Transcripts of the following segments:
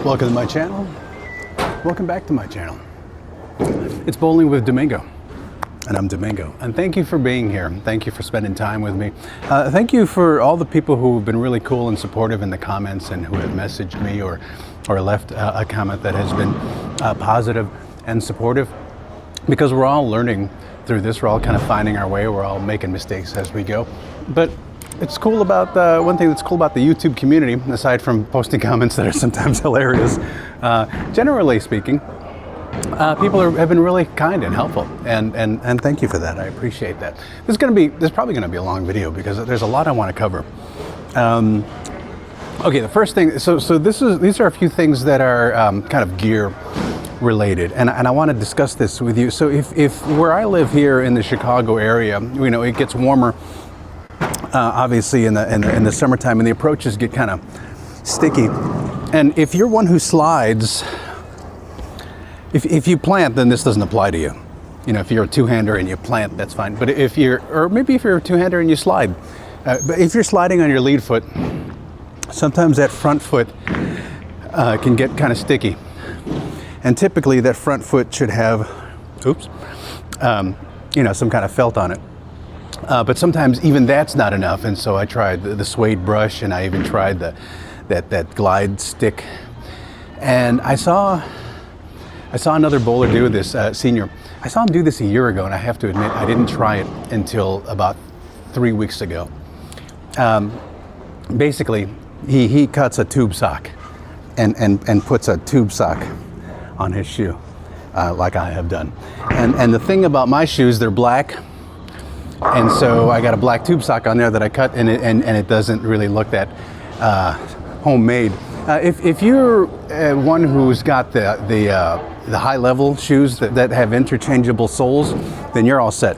Welcome to my channel. Welcome back to my channel. It's Bowling with Domingo, and I'm Domingo. And thank you for being here. Thank you for spending time with me. Thank you for all the people who have been really cool and supportive in the comments and who have messaged me or left a comment that has been positive and supportive, because we're all learning through this. We're all kind of finding our way. We're all making mistakes as we go. But it's cool about, one thing that's cool about the YouTube community, aside from posting comments that are sometimes hilarious, generally speaking, people have been really kind and helpful, and thank you for that. I appreciate that. This is probably going to be a long video because there's a lot I want to cover. Okay, the first thing, so these are a few things that are kind of gear related, and I want to discuss this with you. So if where I live here in the Chicago area, you know, it gets warmer, obviously in the summertime, and the approaches get kind of sticky. And if you're one who slides, if you plant, then this doesn't apply to you. You know, if you're a two-hander and you plant, that's fine. But if you're a two-hander and you slide, but if you're sliding on your lead foot, sometimes that front foot can get kind of sticky. And typically that front foot should have, you know, some kind of felt on it. But sometimes even that's not enough, and so I tried the suede brush, and I even tried that glide stick. And I saw another bowler do this, senior. I saw him do this a year ago, and I have to admit I didn't try it until about 3 weeks ago. Basically, he cuts a tube sock and puts a tube sock on his shoe, like I have done. And the thing about my shoes, they're black. And so I got a black tube sock on there that I cut, and it doesn't really look that homemade. If you're one who's got the high level shoes that have interchangeable soles, then you're all set.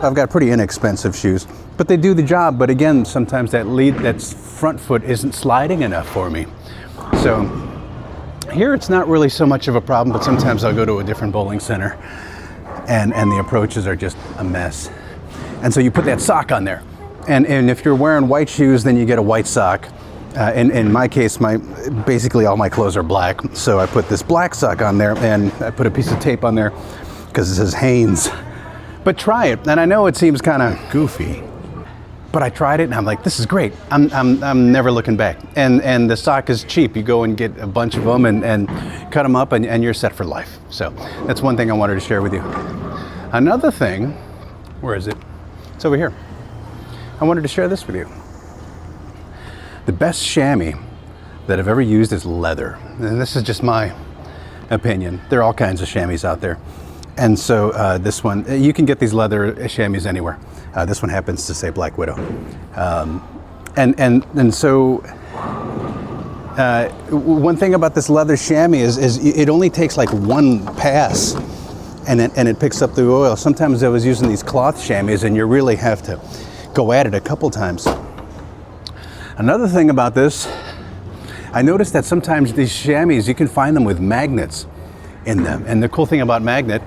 I've got pretty inexpensive shoes, but they do the job. But again, sometimes that front foot isn't sliding enough for me. So here it's not really so much of a problem, but sometimes I'll go to a different bowling center and the approaches are just a mess. And so you put that sock on there. And if you're wearing white shoes, then you get a white sock. In my case, basically all my clothes are black. So I put this black sock on there, and I put a piece of tape on there because it says Hanes. But try it. And I know it seems kind of goofy, but I tried it and I'm like, this is great. I'm never looking back. And the sock is cheap. You go and get a bunch of them and cut them up, and you're set for life. So that's one thing I wanted to share with you. Another thing, where is it? It's over here. I wanted to share this with you. The best chamois that I've ever used is leather. And this is just my opinion. There are all kinds of chamois out there. And so this one, you can get these leather chamois anywhere. This one happens to say Black Widow. And so one thing about this leather chamois is it only takes like one pass, and it picks up the oil. Sometimes I was using these cloth chamois, and you really have to go at it a couple times. Another thing about this, I noticed that sometimes these chamois, you can find them with magnets in them. And the cool thing about magnet,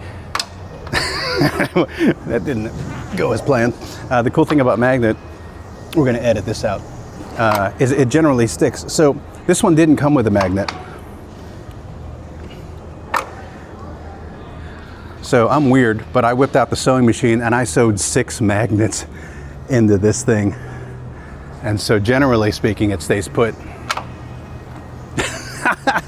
that didn't go as planned. The cool thing about magnet, we're gonna edit this out, is it generally sticks. So this one didn't come with a magnet. So I'm weird, but I whipped out the sewing machine and I sewed 6 magnets into this thing. And so generally speaking, it stays put.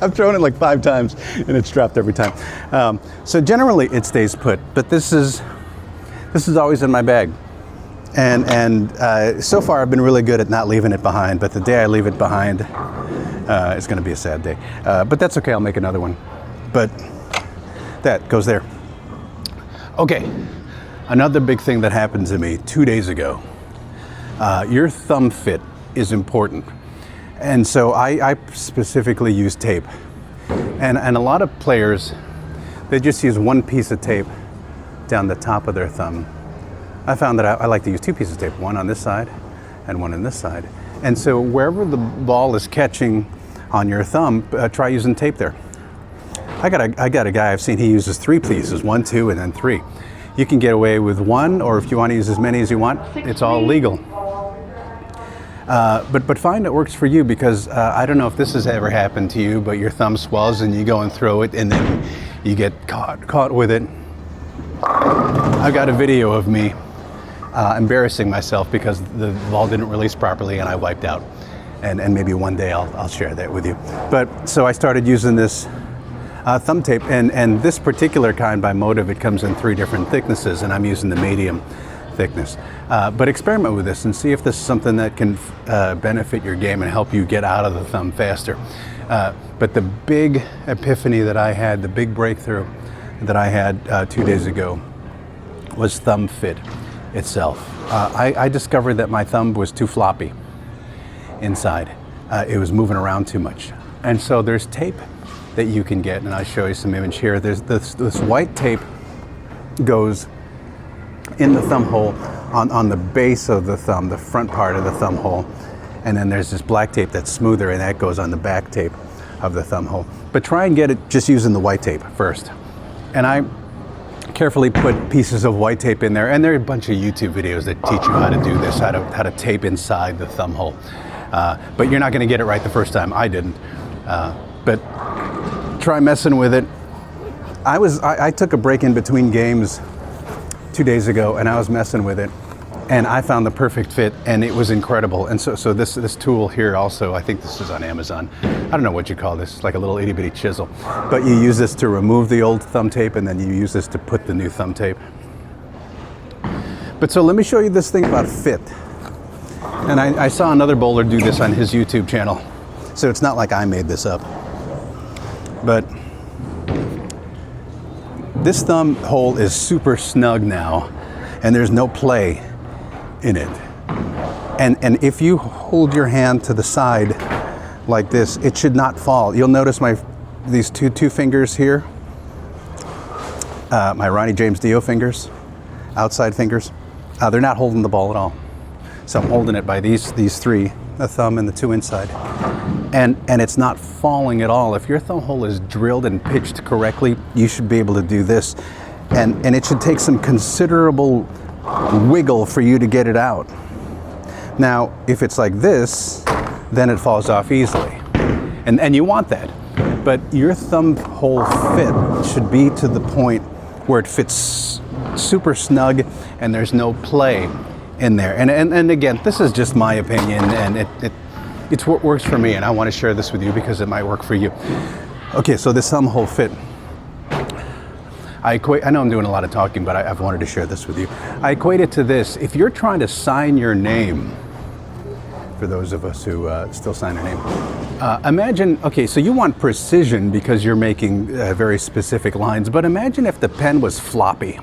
I've thrown it like 5 times and it's dropped every time. So generally it stays put, but this is always in my bag. And so far I've been really good at not leaving it behind, but the day I leave it behind, it's gonna be a sad day. But that's okay, I'll make another one. But that goes there. Okay, another big thing that happened to me 2 days ago. Your thumb fit is important. And so I specifically use tape. And a lot of players, they just use one piece of tape down the top of their thumb. I found that I like to use 2 pieces of tape, one on this side and one on this side. And so wherever the ball is catching on your thumb, try using tape there. I got a guy I've seen, he uses 3 pieces, 1, 2, and then 3. You can get away with 1, or if you want to use as many as you want, it's all legal. But find what works for you, because I don't know if this has ever happened to you, but your thumb swells and you go and throw it and then you get caught with it. I've got a video of me embarrassing myself because the ball didn't release properly and I wiped out. And maybe one day I'll share that with you. But so I started using this thumb tape, and this particular kind by Motive, it comes in 3 different thicknesses, and I'm using the medium thickness. But experiment with this and see if this is something that can benefit your game and help you get out of the thumb faster. But the big epiphany that I had, the big breakthrough that I had 2 days ago, was thumb fit itself. I discovered that my thumb was too floppy inside. It was moving around too much. And so there's tape that you can get, and I'll show you some image here. There's this white tape goes in the thumb hole on the base of the thumb, the front part of the thumb hole. And then there's this black tape that's smoother, and that goes on the back tape of the thumb hole. But try and get it just using the white tape first. And I carefully put pieces of white tape in there, and there are a bunch of YouTube videos that teach you how to do this, how to tape inside the thumb hole. But you're not going to get it right the first time. I didn't. But try messing with it. I took a break in between games 2 days ago, and I was messing with it, and I found the perfect fit, and it was incredible. And so this tool here also, I think this is on Amazon. I don't know what you call this. It's like a little itty bitty chisel. But you use this to remove the old thumb tape, and then you use this to put the new thumb tape. But so let me show you this thing about fit. And I saw another bowler do this on his YouTube channel. So it's not like I made this up. But this thumb hole is super snug now, and there's no play in it. And if you hold your hand to the side like this, it should not fall. You'll notice these two fingers here, my Ronnie James Dio fingers, outside fingers, they're not holding the ball at all. So I'm holding it by these 3, the thumb and the 2 inside. And it's not falling at all. If your thumb hole is drilled and pitched correctly, you should be able to do this. And it should take some considerable wiggle for you to get it out. Now, if it's like this, then it falls off easily. And you want that. But your thumb hole fit should be to the point where it fits super snug and there's no play in there. And again, this is just my opinion, and it's what works for me, and I want to share this with you because it might work for you. Okay, so this thumb hole fit. I know I'm doing a lot of talking, but I've wanted to share this with you. I equate it to this. If you're trying to sign your name, for those of us who still sign our name, imagine, okay, so you want precision because you're making very specific lines, but imagine if the pen was floppy.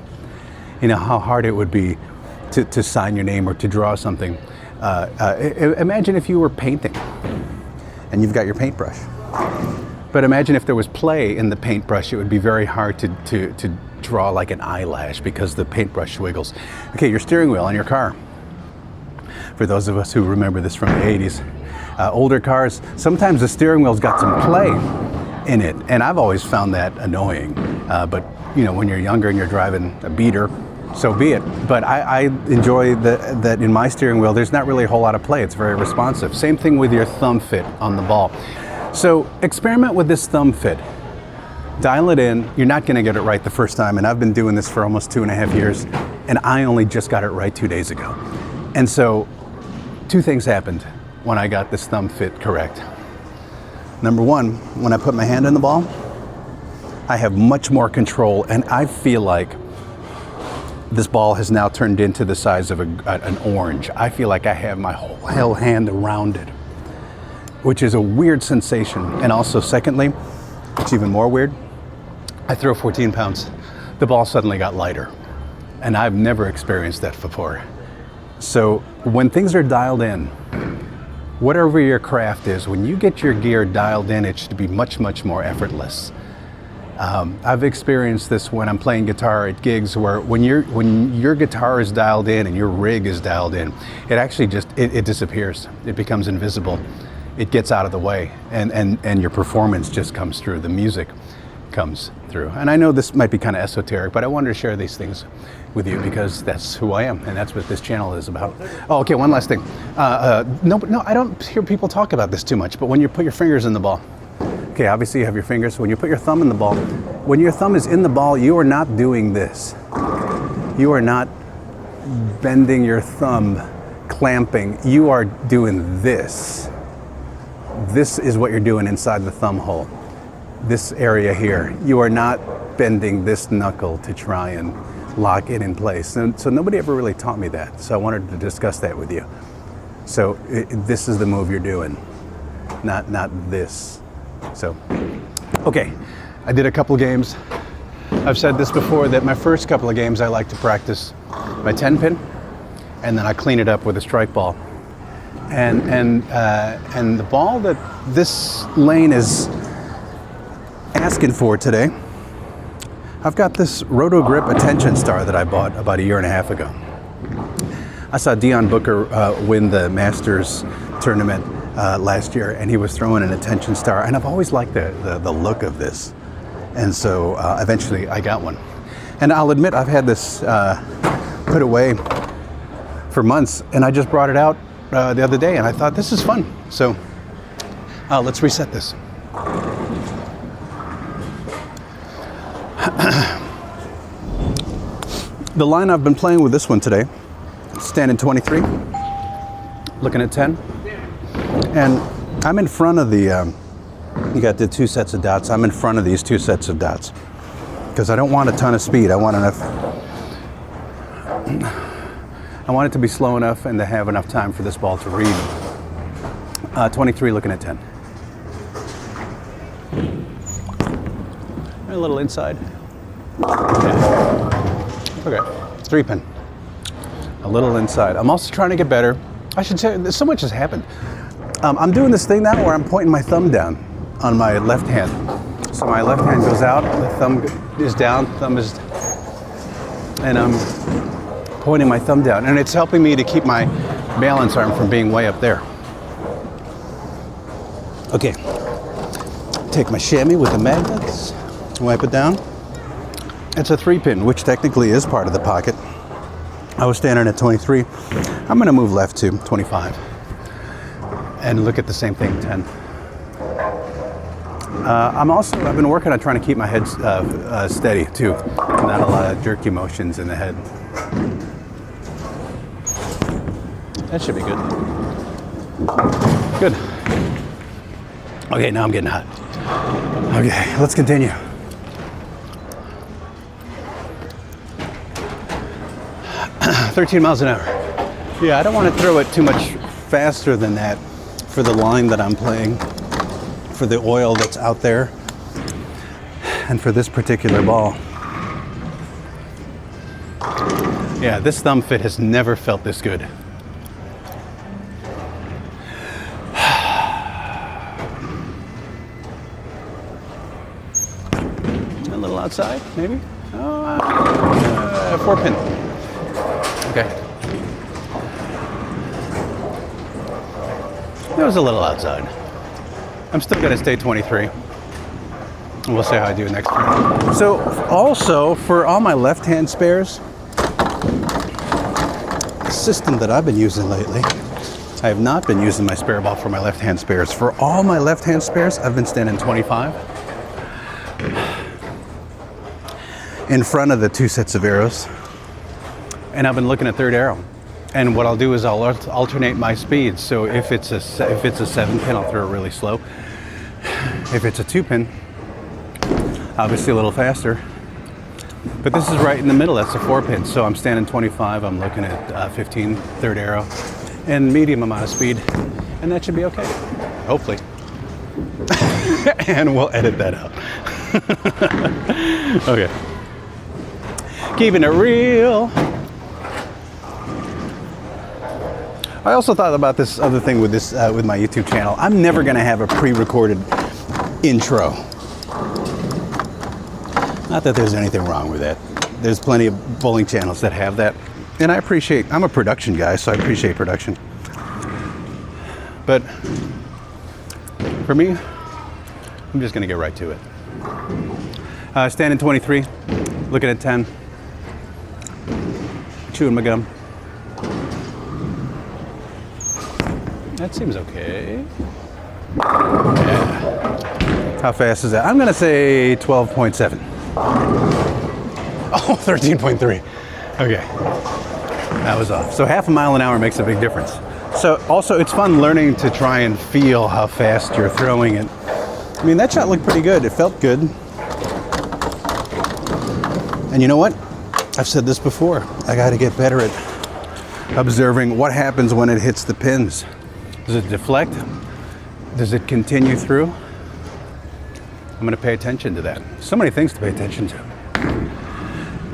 You know how hard it would be to sign your name or to draw something. Imagine if you were painting and you've got your paintbrush. But imagine if there was play in the paintbrush, it would be very hard to draw like an eyelash because the paintbrush wiggles. Okay, your steering wheel on your car. For those of us who remember this from the 80s, older cars, sometimes the steering wheel's got some play in it. And I've always found that annoying. But you know, when you're younger and you're driving a beater, so be it. But I enjoy that in my steering wheel, there's not really a whole lot of play. It's very responsive. Same thing with your thumb fit on the ball. So experiment with this thumb fit. Dial it in. You're not going to get it right the first time. And I've been doing this for almost 2.5 years. And I only just got it right 2 days ago. And so 2 things happened when I got this thumb fit correct. Number 1, when I put my hand in the ball, I have much more control. And I feel like this ball has now turned into the size of an orange. I feel like I have my whole hand around it, which is a weird sensation. And also, secondly, it's even more weird. I throw 14 pounds. The ball suddenly got lighter. And I've never experienced that before. So when things are dialed in, whatever your craft is, when you get your gear dialed in, it should be much, much more effortless. I've experienced this when I'm playing guitar at gigs where when your guitar is dialed in and your rig is dialed in, it actually just, it disappears. It becomes invisible. It gets out of the way and your performance just comes through. The music comes through. And I know this might be kind of esoteric, but I wanted to share these things with you because that's who I am, and that's what this channel is about. Oh, okay, one last thing. No, I don't hear people talk about this too much, but when you put your fingers in the ball, okay, obviously you have your fingers. When you put your thumb in the ball, when your thumb is in the ball, you are not doing this. You are not bending your thumb, clamping. You are doing this. This is what you're doing inside the thumb hole. This area here. You are not bending this knuckle to try and lock it in place. And so nobody ever really taught me that. So I wanted to discuss that with you. So this is the move you're doing, not this. So, okay, I did a couple games. I've said this before that my first couple of games I like to practice my 10 pin, and then I clean it up with a strike ball. And the ball that this lane is asking for today, I've got this Roto Grip Attention Star that I bought about a year and a half ago. I saw Dion Booker win the Masters tournament last year, and he was throwing an Attention Star, and I've always liked the look of this. And so eventually I got one. And I'll admit I've had this put away for months, and I just brought it out the other day, and I thought this is fun. So let's reset this. The line I've been playing with this one today, standing 23, looking at 10, and I'm in front of the, you got the two sets of dots, I'm in front of these two sets of dots, because I don't want a ton of speed. I want it to be slow enough and to have enough time for this ball to read. 23, looking at 10. A little inside. Okay, 3-pin. A little inside. I'm also trying to get better. I should say, so much has happened. I'm doing this thing now where I'm pointing my thumb down on my left hand. So my left hand goes out, the thumb is down, and I'm pointing my thumb down. And it's helping me to keep my balance arm from being way up there. Okay, take my chamois with the magnets, wipe it down. It's a 3-pin, which technically is part of the pocket. I was standing at 23. I'm gonna move left to 25 and look at the same thing, 10. I've been working on trying to keep my head steady too. Not a lot of jerky motions in the head. That should be good. Good. Okay, now I'm getting hot. Okay, let's continue. $13 miles an hour. Yeah, I don't want to throw it too much faster than that for the line that I'm playing, for the oil that's out there, and for this particular ball. Yeah, this thumb fit has never felt this good. A little outside, maybe? 4-pin. Okay. It was a little outside. I'm still going to stay 23. We'll see how I do next time. So also, for all my left-hand spares, the system that I've been using lately, I have not been using my spare ball for my left-hand spares. For all my left-hand spares, I've been standing 25 in front of the two sets of arrows. And I've been looking at third arrow. And what I'll do is I'll alternate my speeds. So if it's a 7-pin, I'll throw it really slow. If it's a 2-pin, obviously a little faster. But this is right in the middle. That's a 4-pin. So I'm standing 25. I'm looking at 15, third arrow, and medium amount of speed. And that should be okay, hopefully. And we'll edit that out. Okay. Keeping it real. I also thought about this other thing with this with my YouTube channel. I'm never going to have a pre-recorded intro. Not that there's anything wrong with that. There's plenty of bowling channels that have that, and I'm a production guy, so I appreciate production. But for me, I'm just going to get right to it. Standing 23, looking at 10. Chewing my gum. That seems okay. Yeah. How fast is that? I'm gonna say 12.7. Oh, 13.3. Okay, that was off. So half a mile an hour makes a big difference. So also it's fun learning to try and feel how fast you're throwing it. I mean, that shot looked pretty good. It felt good. And you know what? I've said this before. I got to get better at observing what happens when it hits the pins. Does it deflect? Does it continue through? I'm going to pay attention to that. So many things to pay attention to.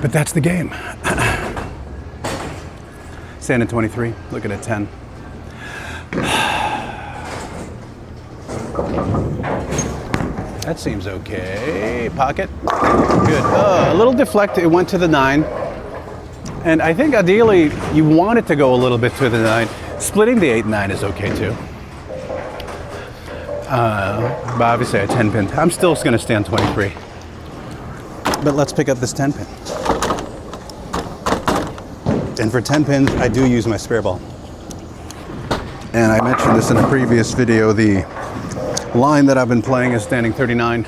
But that's the game. Standing 23, looking at 10. That seems okay. Pocket. Good. A little deflect. It went to the 9. And I think ideally you want it to go a little bit to the 9. Splitting the 8 and 9 is okay too. But obviously a 10 pin. I'm still going to stay on 23. But let's pick up this 10 pin. And for 10 pins, I do use my spare ball. And I mentioned this in a previous video. The line that I've been playing is standing 39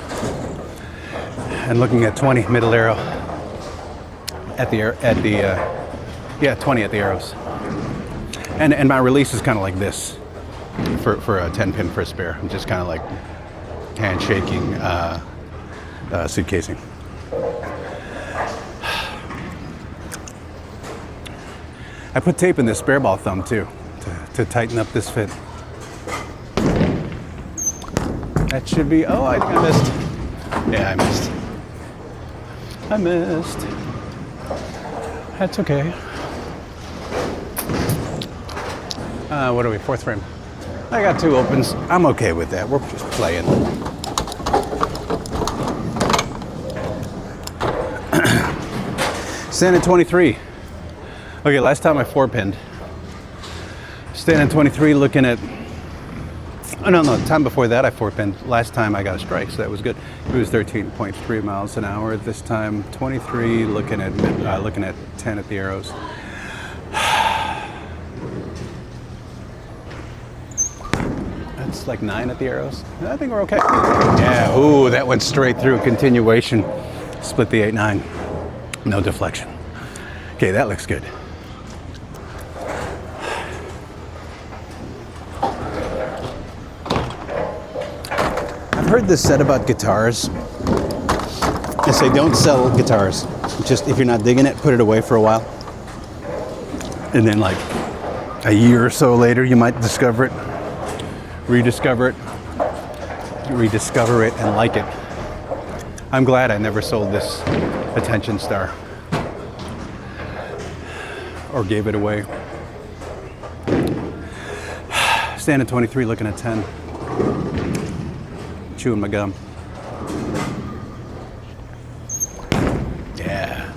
and looking at 20 middle arrow at the 20 at the arrows. And my release is kind of like this for a 10 pin for a spare. I'm just kind of like hand shaking seed casing. I put tape in this spare ball thumb too to tighten up this fit. That should be, oh, I think I missed. Yeah, I missed. That's okay. What are we, 4th frame? I got 2 opens. I'm okay with that. We're just playing. Standing 23. Okay, last time I 4-pinned. Standing 23, looking at, oh no, time before that I 4-pinned. Last time I got a strike, so that was good. It was 13.3 miles an hour. This time 23, looking at 10 at the arrows. That's like 9 at the arrows. I think we're okay. Yeah, ooh, that went straight through. Continuation. Split the 8-9. No deflection. Okay, that looks good. I've heard this said about guitars. They say don't sell guitars. Just if you're not digging it, put it away for a while. And then like a year or so later, you might discover it, rediscover it and like it. I'm glad I never sold this Attention Star or gave it away. Standing 23, looking at 10. Chewing my gum. Yeah.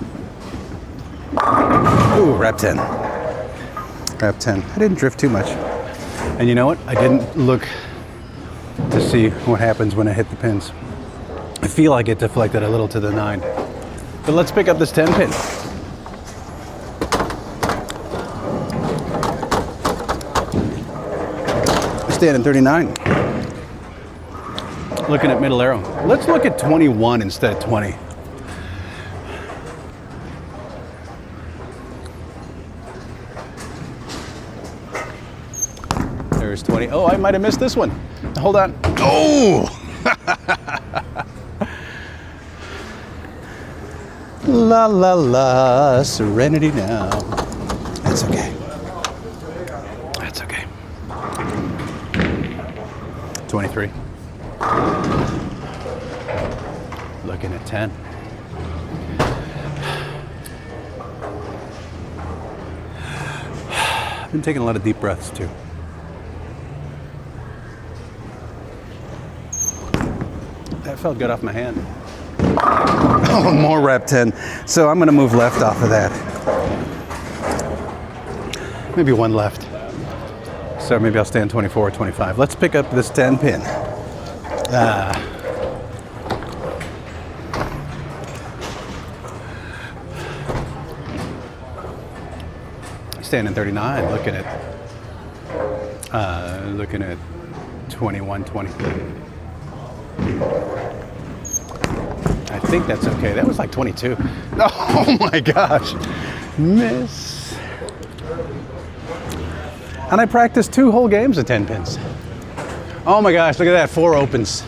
Ooh, wrap 10. Wrap 10. I didn't drift too much. And you know what? I didn't look to see what happens when I hit the pins. I feel like it deflected a little to the 9. But let's pick up this 10 pin. Standing 39. Looking at middle arrow. Let's look at 21 instead of 20. There's 20. Oh, I might have missed this one. Hold on. Oh! La la la, serenity now. That's okay. That's okay. 23. Looking at 10. I've been taking a lot of deep breaths too. That felt good off my hand. Oh, more rep 10. So I'm going to move left off of that. Maybe one left. So maybe I'll stay on 24 or 25. Let's pick up this 10 pin. standing 39, looking at 21, 20. I think that's okay. That was like 22. Oh my gosh. Miss. And I practiced 2 whole games of 10 pins. Oh my gosh, look at that, 4 opens.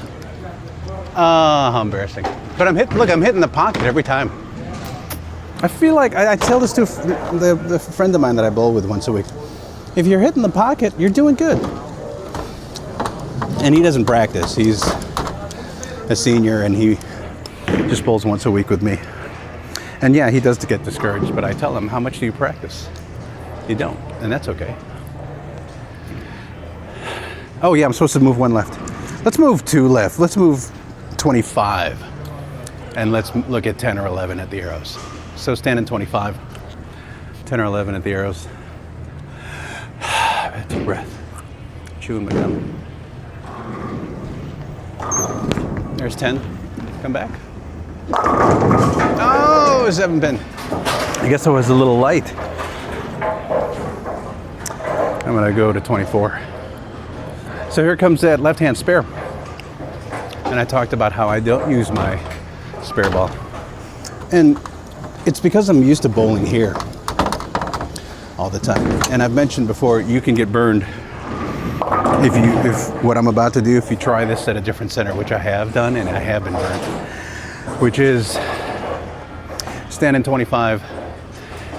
How embarrassing. But I'm hitting the pocket every time. I feel like, I tell this to the friend of mine that I bowl with once a week. If you're hitting the pocket, you're doing good. And he doesn't practice. He's a senior and he just bowls once a week with me. And yeah, he does get discouraged, but I tell him, how much do you practice? You don't, and that's okay. Oh yeah, I'm supposed to move 1 left. Let's move 2 left. Let's move 25. And let's look at 10 or 11 at the arrows. So standing 25, 10 or 11 at the arrows. Deep breath. Chewing my gum. There's 10. Come back. Oh, 7 pin. I guess I was a little light. I'm gonna go to 24. So here comes that left-hand spare. And I talked about how I don't use my spare ball. And it's because I'm used to bowling here all the time. And I've mentioned before, you can get burned if what I'm about to do, if you try this at a different center, which I have done and I have been burned, which is standing 25.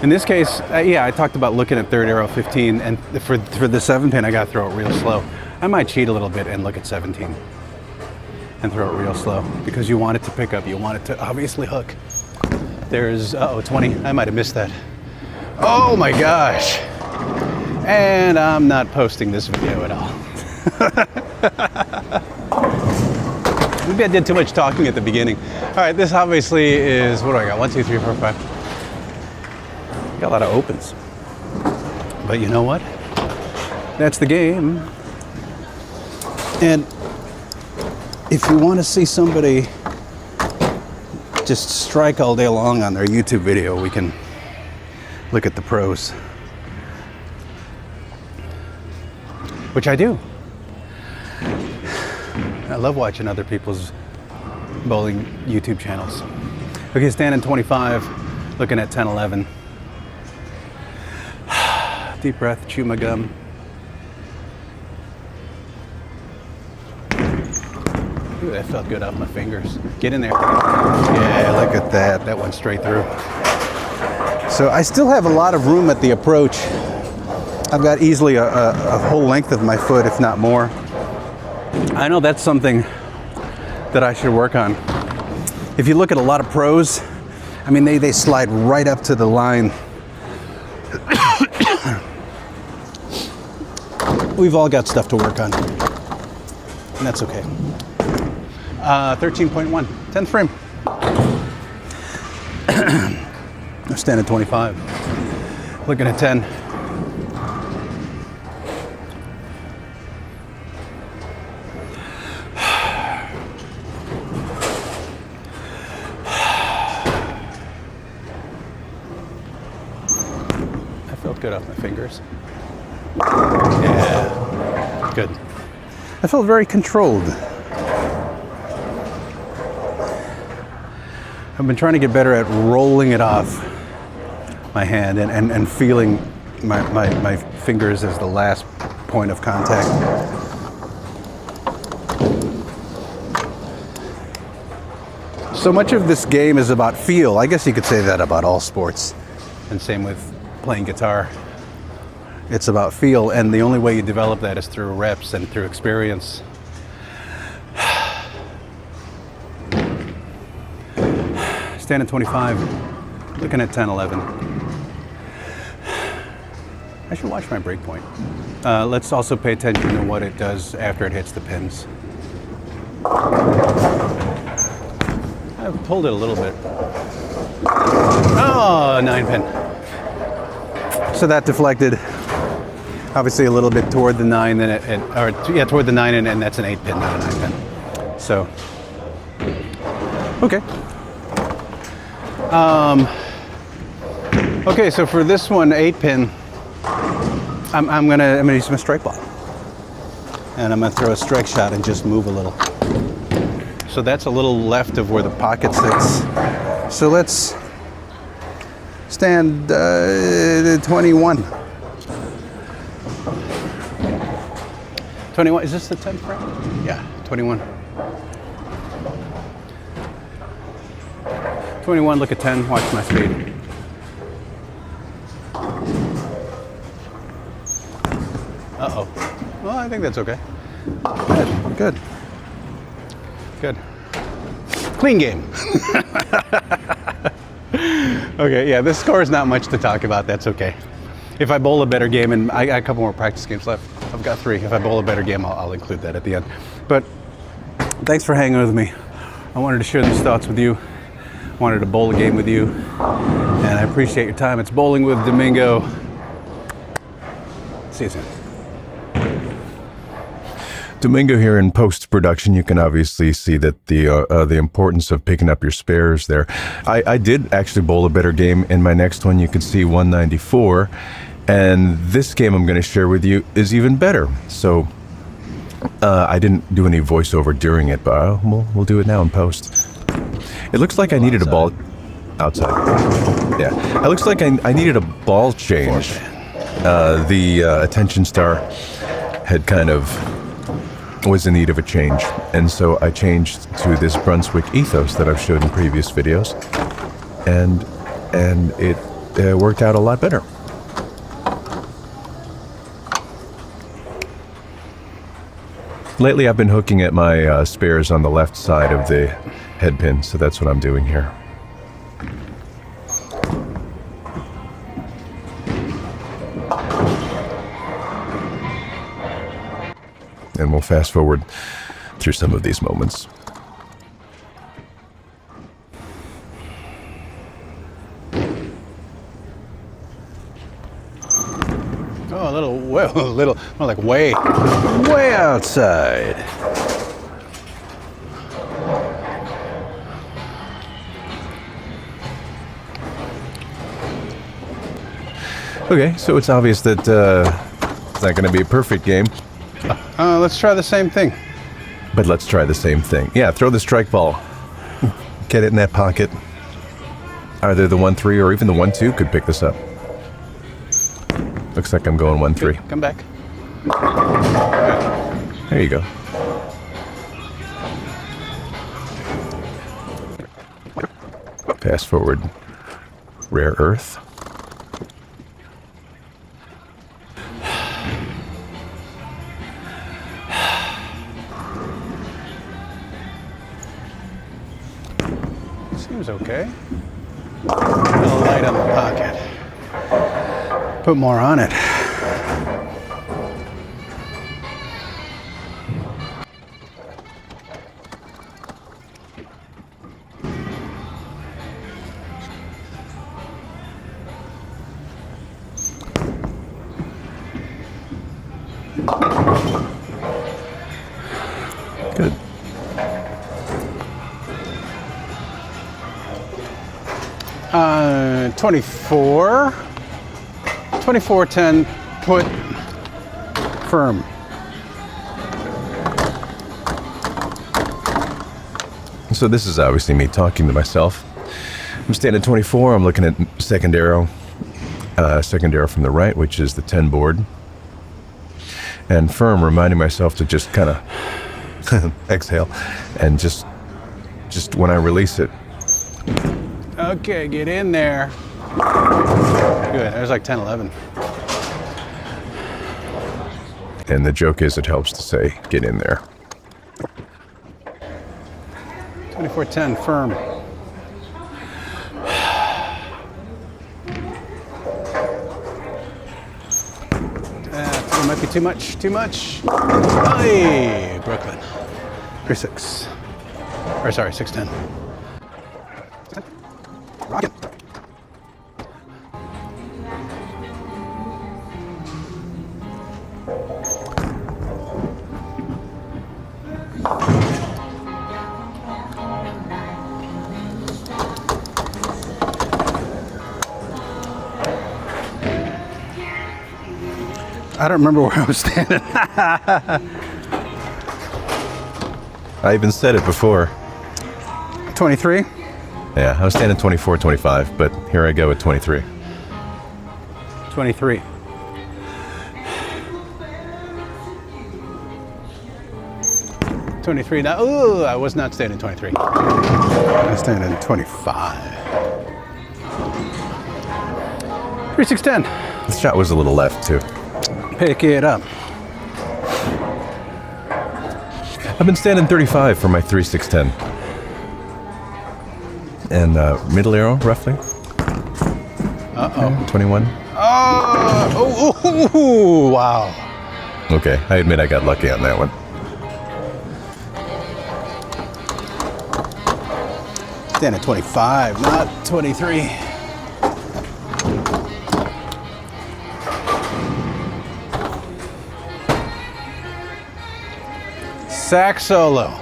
In this case, yeah, I talked about looking at third arrow 15, and for the 7 pin, I got to throw it real slow. I might cheat a little bit and look at 17 and throw it real slow because you want it to pick up. You want it to obviously hook. There's, 20. I might have missed that. Oh my gosh. And I'm not posting this video at all. Maybe I did too much talking at the beginning. All right, this obviously is, what do I got? 1, 2, 3, 4, 5. Got a lot of opens. But you know what? That's the game. And if you want to see somebody just strike all day long on their YouTube video, we can look at the pros. Which I do. I love watching other people's bowling YouTube channels. Okay, standing 25, looking at 10, 11. Deep breath, chew my gum. Ooh, that felt good off my fingers. Get in there. Yeah, look at that. That went straight through. So I still have a lot of room at the approach. I've got easily a whole length of my foot, if not more. I know that's something that I should work on. If you look at a lot of pros, I mean, they slide right up to the line. We've all got stuff to work on, and that's okay. 13.1, 10th frame. I'm standing 25, looking at 10. That felt good off my fingers. Yeah, good. I felt very controlled. I've been trying to get better at rolling it off my hand and feeling my fingers as the last point of contact. So much of this game is about feel. I guess you could say that about all sports. And same with playing guitar. It's about feel, and the only way you develop that is through reps and through experience. Standing 25, looking at 10, 11. I should watch my break point. Let's also pay attention to what it does after it hits the pins. I pulled it a little bit. Oh, 9 pin. So that deflected. Obviously a little bit toward the 9, toward the 9, and that's an 8 pin, not a 9 pin. So, okay. Okay, so for this one, 8 pin, I'm gonna use my strike ball. And I'm gonna throw a strike shot and just move a little. So that's a little left of where the pocket sits. So let's stand 21. 21, is this the 10th frame? Yeah, 21. 21, look at 10, watch my speed. Uh-oh. Well, I think that's okay. Good. Clean game. Okay, yeah, this score is not much to talk about. That's okay. If I bowl a better game, and I got a couple more practice games left. I've got 3. If I bowl a better game, I'll include that at the end. But thanks for hanging with me. I wanted to share these thoughts with you. I wanted to bowl a game with you. And I appreciate your time. It's Bowling with Domingo. See you soon. Domingo here. In post-production, you can obviously see that the importance of picking up your spares there. I did actually bowl a better game in my next one. You can see 194, and this game I'm going to share with you is even better. So I didn't do any voiceover during it, but we'll do it now in post. It looks like I needed a ball outside. Yeah, it looks like I needed a ball change. The attention star had kind of was in need of a change, and so I changed to this Brunswick Ethos that I've showed in previous videos, and it worked out a lot better. Lately I've been hooking at my spares on the left side of the head pin, so that's what I'm doing here. And we'll fast forward through some of these moments. Oh, a little more like way outside. Okay, so it's obvious that it's not going to be a perfect game. Let's try the same thing. But let's try the same thing. Yeah, throw the strike ball. Get it in that pocket. Either the 1-3 or even the 1-2 could pick this up. Looks like I'm going 1-3. Good. Come back. There you go. Fast forward. Rare earth. Seems okay. A little light on the pocket. Put more on it. Good. Uh, 24, 10, put firm. So this is obviously me talking to myself. I'm standing at 24, I'm looking at second arrow from the right, which is the 10 board. And firm, reminding myself to just kind of exhale and just when I release it. Okay, get in there. Good, there's like 10, 11. And the joke is, it helps to say, get in there. 24-10, firm. It might be too much. Hey, Brooklyn. 3-6. Or sorry, 6-10. Rocket. I don't remember where I was standing. I even said it before. 23. Yeah, I was standing 24, 25, but here I go at 23. 23. Now, ooh, I was not standing 23. I was standing 25. 3, 6, 10. This shot was a little left too. Pick it up. I've been standing 35 for my 3, 6, 10. And middle arrow, roughly. Uh-oh. 21. Oh, wow. Okay, I admit I got lucky on that one. Stand at 25, not 23. Sax solo.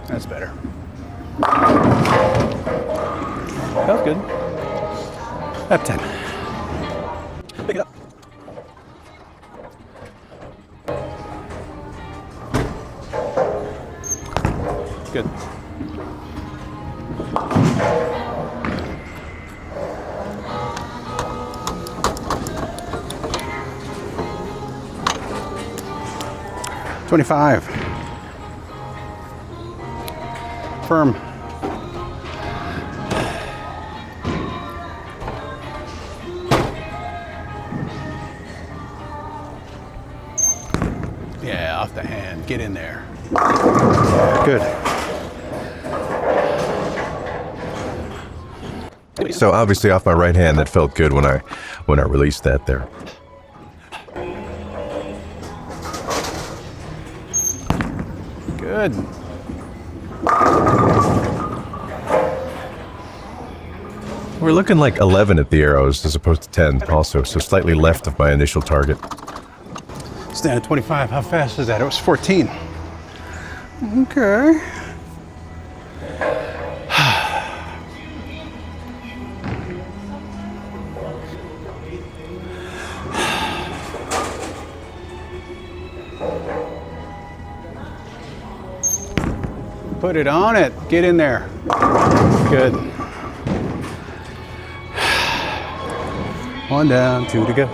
That's better. That was good. Up 10. Pick it up. Good. $25. Firm. Yeah, off the hand. Get in there. Good. So obviously off my right hand, that felt good when I released that there. Good. We're looking like 11 at the arrows as opposed to 10 also, so slightly left of my initial target. Stand at 25. How fast is that? It was 14. Okay. Put it on it. Get in there. Good. One down, 2 to go.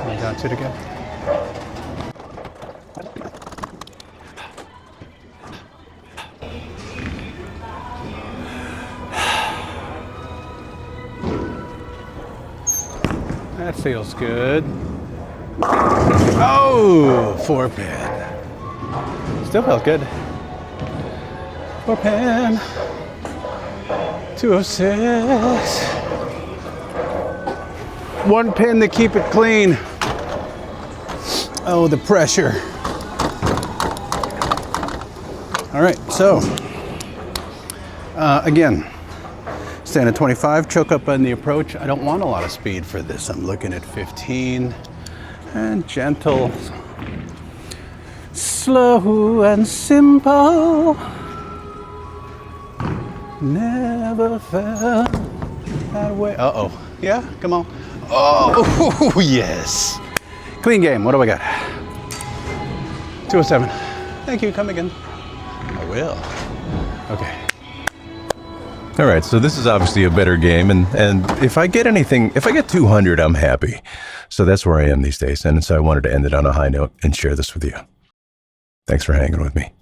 One down, 2 to go. That feels good. Oh, 4-pin. Still felt good. 4-pin. 206. 1 pin to keep it clean. Oh, the pressure. All right, so again, stand at 25, choke up on the approach. I don't want a lot of speed for this. I'm looking at 15 and gentle, slow and simple. Never felt that way. Uh-oh. Yeah, come on. Oh, yes. Clean game. What do I got? 207. Thank you. Come again. I will. Okay. All right, so this is obviously a better game, and if I get anything, if I get 200, I'm happy. So that's where I am these days, and so I wanted to end it on a high note and share this with you. Thanks for hanging with me.